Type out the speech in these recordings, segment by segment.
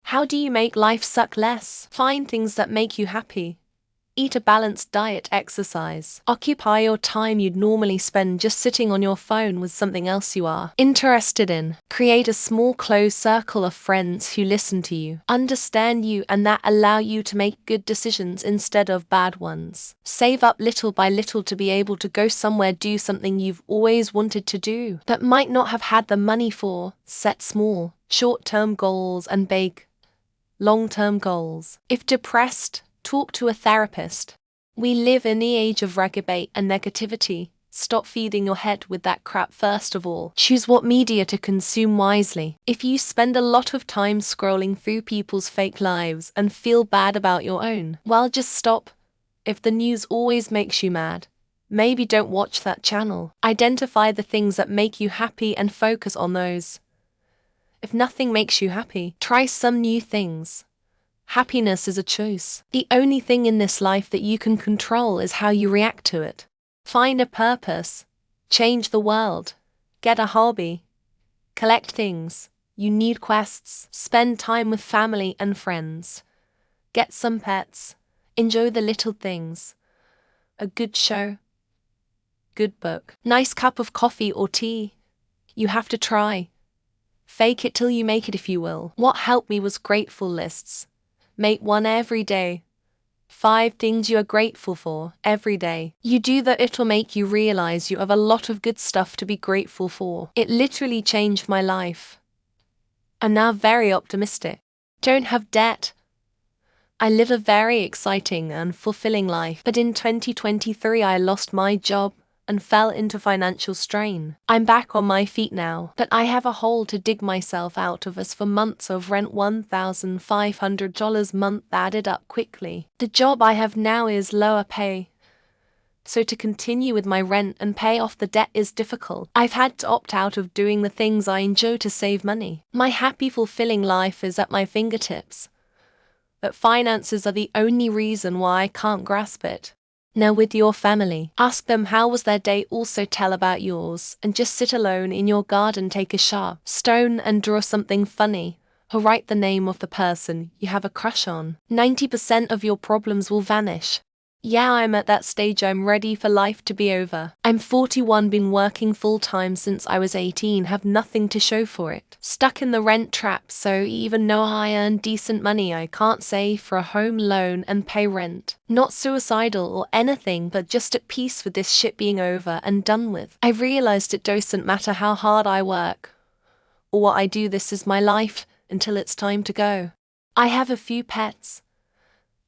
How do you make life suck less? Find things that make you happy. Eat a balanced diet, exercise. Occupy your time you'd normally spend just sitting on your phone with something else you are interested in. Create a small close circle of friends who listen to you, understand you, and that allow you to make good decisions instead of bad ones. Save up little by little to be able to go somewhere, do something you've always wanted to do, but might not have had the money for. Set small, short-term goals and big, long-term goals. If depressed, talk to a therapist. We live in the age of debate and negativity. Stop feeding your head with that crap first of all. Choose what media to consume wisely. If you spend a lot of time scrolling through people's fake lives and feel bad about your own, well, just stop. If the news always makes you mad, maybe don't watch that channel. Identify the things that make you happy and focus on those. If nothing makes you happy, try some new things. Happiness is a choice. The only thing in this life that you can control is how you react to it. Find a purpose. Change the world. Get a hobby. Collect things. You need quests. Spend time with family and friends. Get some pets. Enjoy the little things. A good show. Good book. Nice cup of coffee or tea. You have to try. Fake it till you make it, if you will. What helped me was grateful lists. Make one every day. 5 things you are grateful for every day. You do that, it'll make you realize you have a lot of good stuff to be grateful for. It literally changed my life. I'm now very optimistic. Don't have debt. I live a very exciting and fulfilling life. But in 2023 I lost my job and fell into financial strain. I'm back on my feet now, but I have a hole to dig myself out of as for months of rent. $1,500 month added up quickly. The job I have now is lower pay, so to continue with my rent and pay off the debt is difficult. I've had to opt out of doing the things I enjoy to save money. My happy, fulfilling life is at my fingertips, but finances are the only reason why I can't grasp it. Now with your family, ask them how was their day, also tell about yours, and just sit alone in your garden, take a sharp stone and draw something funny, or write the name of the person you have a crush on. 90% of your problems will vanish. Yeah, I'm at that stage. I'm ready for life to be over. I'm 41, been working full-time since I was 18, have nothing to show for it. Stuck in the rent trap, so even though I earn decent money, I can't save for a home loan and pay rent. Not suicidal or anything, but just at peace with this shit being over and done with. I've realized it doesn't matter how hard I work or what I do, this is my life until it's time to go. I have a few pets.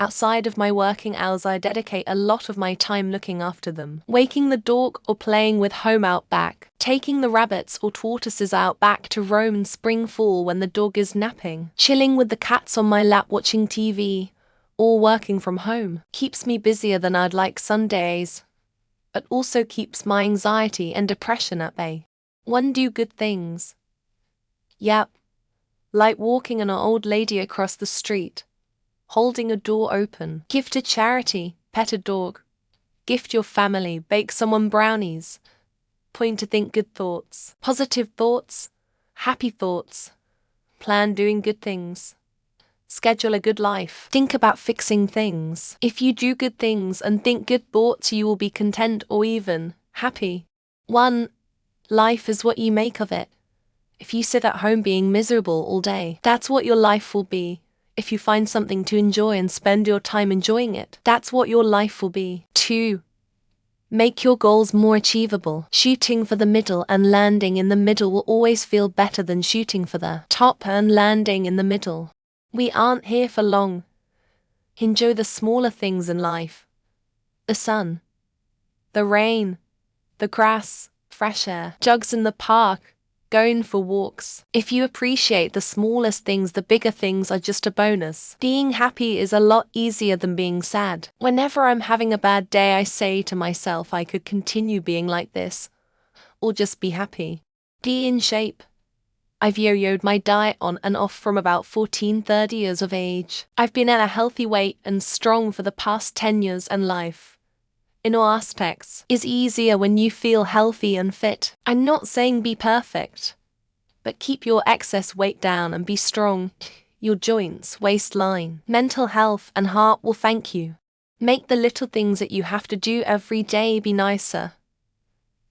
Outside of my working hours, I dedicate a lot of my time looking after them. Waking the dog or playing with home out back. Taking the rabbits or tortoises out back to roam in spring fall when the dog is napping. Chilling with the cats on my lap watching TV or working from home. Keeps me busier than I'd like some days, but also keeps my anxiety and depression at bay. 1. Do good things. Yep. Like walking an old lady across the street. Holding a door open. Give to charity. Pet a dog. Gift your family. Bake someone brownies. Point to think good thoughts. Positive thoughts. Happy thoughts. Plan doing good things. Schedule a good life. Think about fixing things. If you do good things and think good thoughts, you will be content or even happy. 1. Life is what you make of it. If you sit at home being miserable all day, that's what your life will be. If you find something to enjoy and spend your time enjoying it, that's what your life will be. 2. Make your goals more achievable. Shooting for the middle and landing in the middle will always feel better than shooting for the top and landing in the middle. We aren't here for long. Enjoy the smaller things in life. The sun, the rain, the grass, fresh air, jogs in the park, going for walks. If you appreciate the smallest things, the bigger things are just a bonus. Being happy is a lot easier than being sad. Whenever I'm having a bad day, I say to myself I could continue being like this, or just be happy. Be in shape. I've yo-yoed my diet on and off from about 30 years of age. I've been at a healthy weight and strong for the past 10 years, and life, in all aspects, is easier when you feel healthy and fit. I'm not saying be perfect, but keep your excess weight down and be strong. your joints, waistline, mental health, and heart will thank you. Make the little things that you have to do every day be nicer.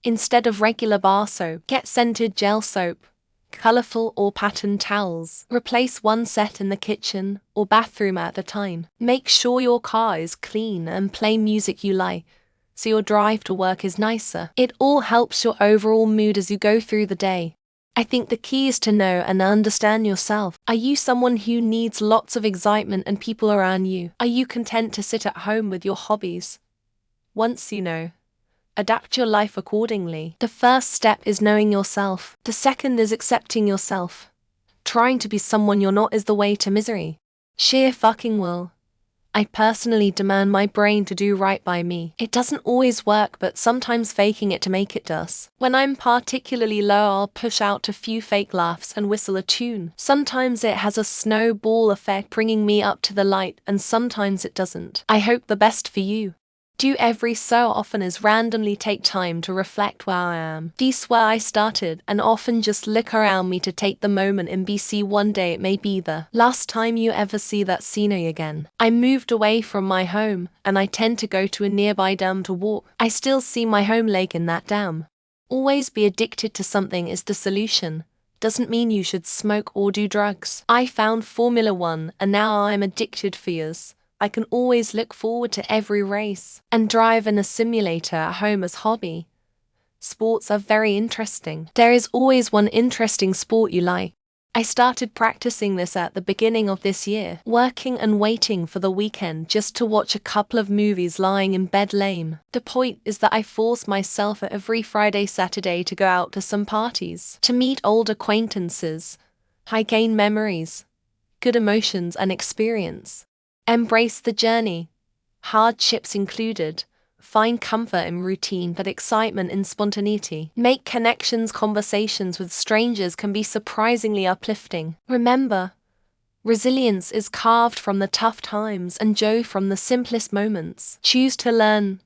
Instead of regular bar soap, get scented gel soap, colorful or patterned towels. Replace one set in the kitchen or bathroom at a time. Make sure your car is clean and play music you like, so your drive to work is nicer. It all helps your overall mood as you go through the day. I think the key is to know and understand yourself. Are you someone who needs lots of excitement and people around you? Are you content to sit at home with your hobbies? Once you know, adapt your life accordingly. The first step is knowing yourself. The second is accepting yourself. Trying to be someone you're not is the way to misery. Sheer fucking will. I personally demand my brain to do right by me. It doesn't always work, but sometimes faking it to make it does. When I'm particularly low, I'll push out a few fake laughs and whistle a tune. Sometimes it has a snowball effect, bringing me up to the light, and sometimes it doesn't. I hope the best for you. Do every so often is randomly take time to reflect where I am. This where I started, and often just look around me to take the moment in BC. One day it may be the last time you ever see that scenery again. I moved away from my home, and I tend to go to a nearby dam to walk. I still see my home lake in that dam. Always be addicted to something is the solution. Doesn't mean you should smoke or do drugs. I found Formula One, and now I'm addicted for years. I can always look forward to every race and drive in a simulator at home as hobby. Sports are very interesting. There is always one interesting sport you like. I started practicing this at the beginning of this year, working and waiting for the weekend just to watch a couple of movies lying in bed lame. The point is that I force myself every Friday, Saturday to go out to some parties, to meet old acquaintances. I gain memories, good emotions and experience. Embrace the journey, hardships included. Find comfort in routine but excitement in spontaneity. Make connections. Conversations with strangers can be surprisingly uplifting. Remember, resilience is carved from the tough times and joy from the simplest moments. Choose to learn,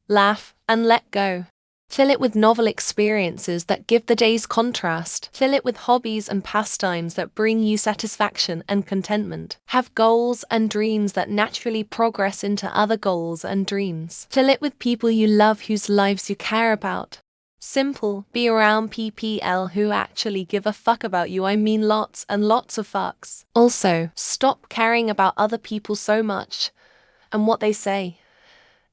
laugh, and let go. Fill it with novel experiences that give the day's contrast. Fill it with hobbies and pastimes that bring you satisfaction and contentment. Have goals and dreams that naturally progress into other goals and dreams. Fill it with people you love whose lives you care about. Simple, be around people who actually give a fuck about you. I mean lots and lots of fucks. Also, stop caring about other people so much and what they say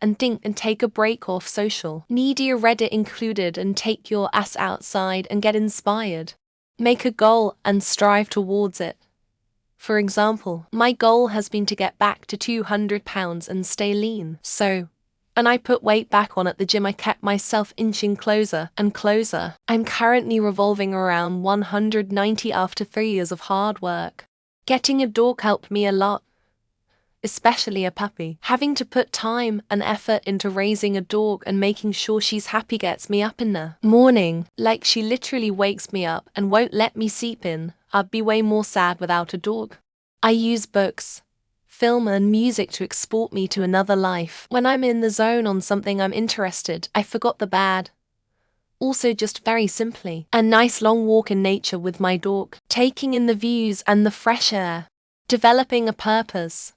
and think, and take a break off social media, Reddit included, and take your ass outside and get inspired. Make a goal and strive towards it. For example, my goal has been to get back to 200 pounds and stay lean. And I put weight back on at the gym. I kept myself inching closer and closer. I'm currently revolving around 190 after 3 years of hard work. Getting a dog helped me a lot, especially a puppy. Having to put time and effort into raising a dog and making sure she's happy gets me up in the morning. Like, she literally wakes me up and won't let me sleep in. I'd be way more sad without a dog. I use books, film and music to export me to another life. When I'm in the zone on something I'm interested, I forgot the bad. Also, just very simply, a nice long walk in nature with my dog, taking in the views and the fresh air, developing a purpose,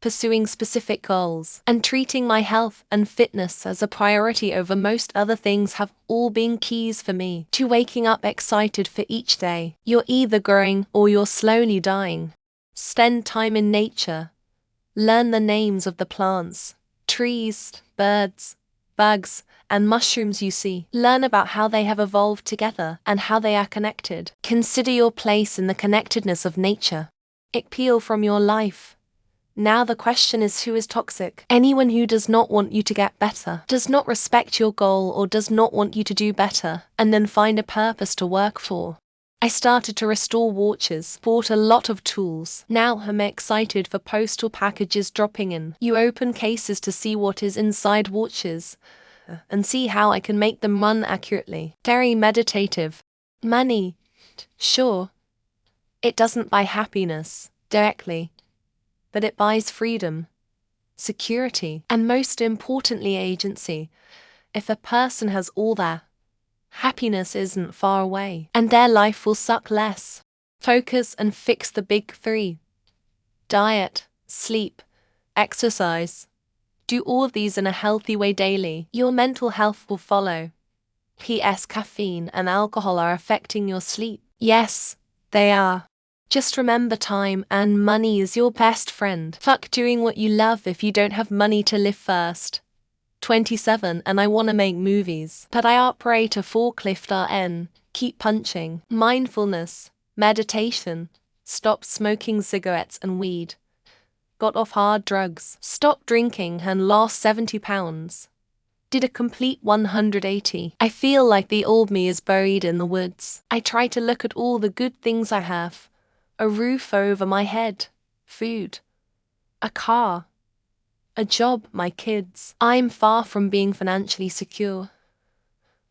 pursuing specific goals, and treating my health and fitness as a priority over most other things have all been keys for me to waking up excited for each day. You're either growing or you're slowly dying. Spend time in nature. Learn the names of the plants, trees, birds, bugs, and mushrooms you see. Learn about how they have evolved together and how they are connected. Consider your place in the connectedness of nature. Exhale from your life. Now the question is, who is toxic? Anyone who does not want you to get better, does not respect your goal, or does not want you to do better, and then find a purpose to work for. I started to restore watches, bought a lot of tools. Now I'm excited for postal packages dropping in. You open cases to see what is inside watches, and see how I can make them run accurately. Very meditative. Money, sure, it doesn't buy happiness directly, but it buys freedom, security, and most importantly, agency. If a person has all that, happiness isn't far away, and their life will suck less. Focus and fix the big three. Diet, sleep, exercise. Do all of these in a healthy way daily. Your mental health will follow. P.S. Caffeine and alcohol are affecting your sleep. Yes, they are. Just remember, time and money is your best friend. Fuck doing what you love if you don't have money to live first. 27 and I wanna make movies, but I operate a forklift RN. Keep punching. Mindfulness, meditation, stop smoking cigarettes and weed. Got off hard drugs, stopped drinking and lost 70 pounds. Did a complete 180. I feel like the old me is buried in the woods. I try to look at all the good things I have. A roof over my head, food, a car, a job, my kids. I'm far from being financially secure,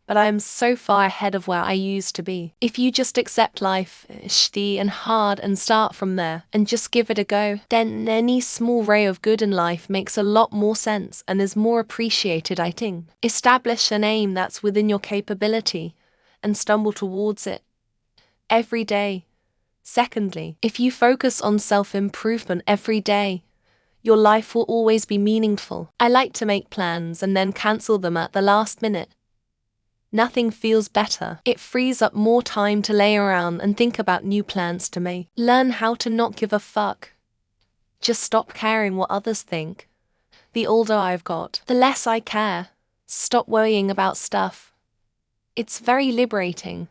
but I am so far ahead of where I used to be. If you just accept life, shitty and hard, and start from there, and just give it a go, then any small ray of good in life makes a lot more sense and is more appreciated, I think. Establish an aim that's within your capability, and stumble towards it every day. Secondly, if you focus on self-improvement every day, your life will always be meaningful. I like to make plans and then cancel them at the last minute. Nothing feels better. It frees up more time to lay around and think about new plans to make. Learn how to not give a fuck. Just stop caring what others think. The older I've got, the less I care. Stop worrying about stuff. It's very liberating.